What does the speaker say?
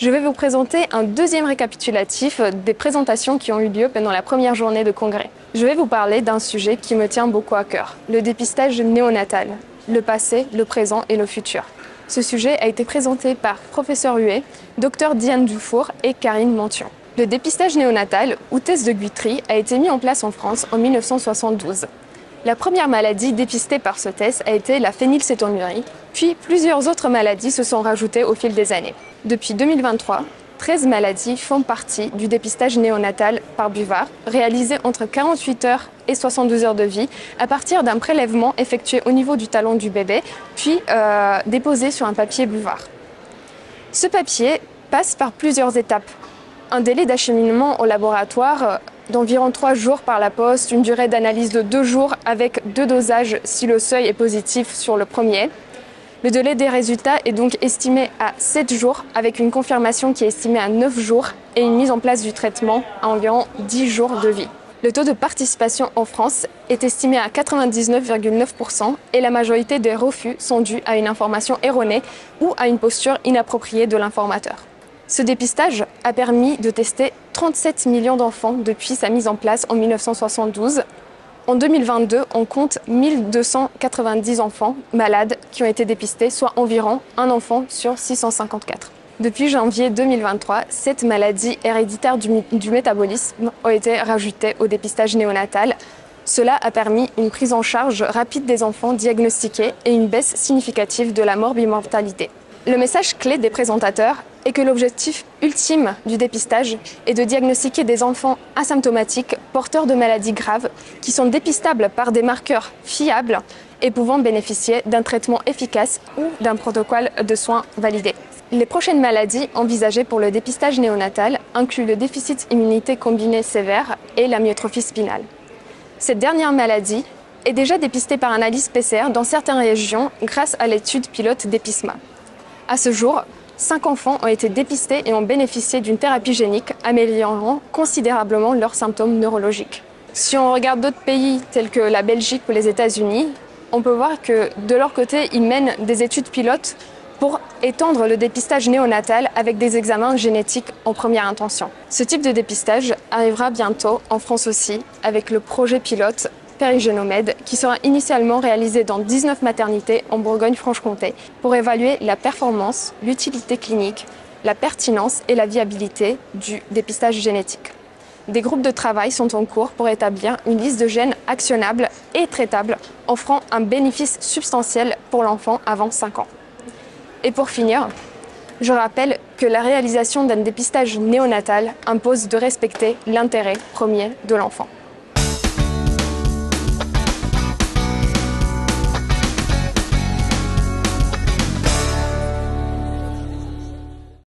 Je vais vous présenter un deuxième récapitulatif des présentations qui ont eu lieu pendant la première journée de congrès. Je vais vous parler d'un sujet qui me tient beaucoup à cœur, le dépistage néonatal, le passé, le présent et le futur. Ce sujet a été présenté par Professeur Huet, Dr Diane Dufour et Karine Mention. Le dépistage néonatal, ou test de Guthrie, a été mis en place en France en 1972. La première maladie dépistée par ce test a été la phénylcétonurie, puis plusieurs autres maladies se sont rajoutées au fil des années. Depuis 2023, 13 maladies font partie du dépistage néonatal par buvard, réalisé entre 48 heures et 72 heures de vie, à partir d'un prélèvement effectué au niveau du talon du bébé, puis déposé sur un papier buvard. Ce papier passe par plusieurs étapes. Un délai d'acheminement au laboratoire d'environ 3 jours par la poste, une durée d'analyse de 2 jours avec 2 dosages si le seuil est positif sur le premier. Le délai des résultats est donc estimé à 7 jours avec une confirmation qui est estimée à 9 jours et une mise en place du traitement à environ 10 jours de vie. Le taux de participation en France est estimé à 99,9% et la majorité des refus sont dus à une information erronée ou à une posture inappropriée de l'informateur. Ce dépistage a permis de tester 37 millions d'enfants depuis sa mise en place en 1972. En 2022, on compte 1290 enfants malades qui ont été dépistés, soit environ un enfant sur 654. Depuis janvier 2023, 7 maladies héréditaires du métabolisme ont été rajoutées au dépistage néonatal. Cela a permis une prise en charge rapide des enfants diagnostiqués et une baisse significative de la morbimortalité. Le message clé des présentateurs est que l'objectif ultime du dépistage est de diagnostiquer des enfants asymptomatiques porteurs de maladies graves qui sont dépistables par des marqueurs fiables et pouvant bénéficier d'un traitement efficace ou d'un protocole de soins validé. Les prochaines maladies envisagées pour le dépistage néonatal incluent le déficit immunité combiné sévère et la myotrophie spinale. Cette dernière maladie est déjà dépistée par analyse PCR dans certaines régions grâce à l'étude pilote d'EPISMA. À ce jour, 5 enfants ont été dépistés et ont bénéficié d'une thérapie génique améliorant considérablement leurs symptômes neurologiques. Si on regarde d'autres pays tels que la Belgique ou les États-Unis, on peut voir que de leur côté, ils mènent des études pilotes pour étendre le dépistage néonatal avec des examens génétiques en première intention. Ce type de dépistage arrivera bientôt en France aussi avec le projet pilote Périgénomède qui sera initialement réalisé dans 19 maternités en Bourgogne-Franche-Comté pour évaluer la performance, l'utilité clinique, la pertinence et la viabilité du dépistage génétique. Des groupes de travail sont en cours pour établir une liste de gènes actionnables et traitables offrant un bénéfice substantiel pour l'enfant avant 5 ans. Et pour finir, je rappelle que la réalisation d'un dépistage néonatal impose de respecter l'intérêt premier de l'enfant.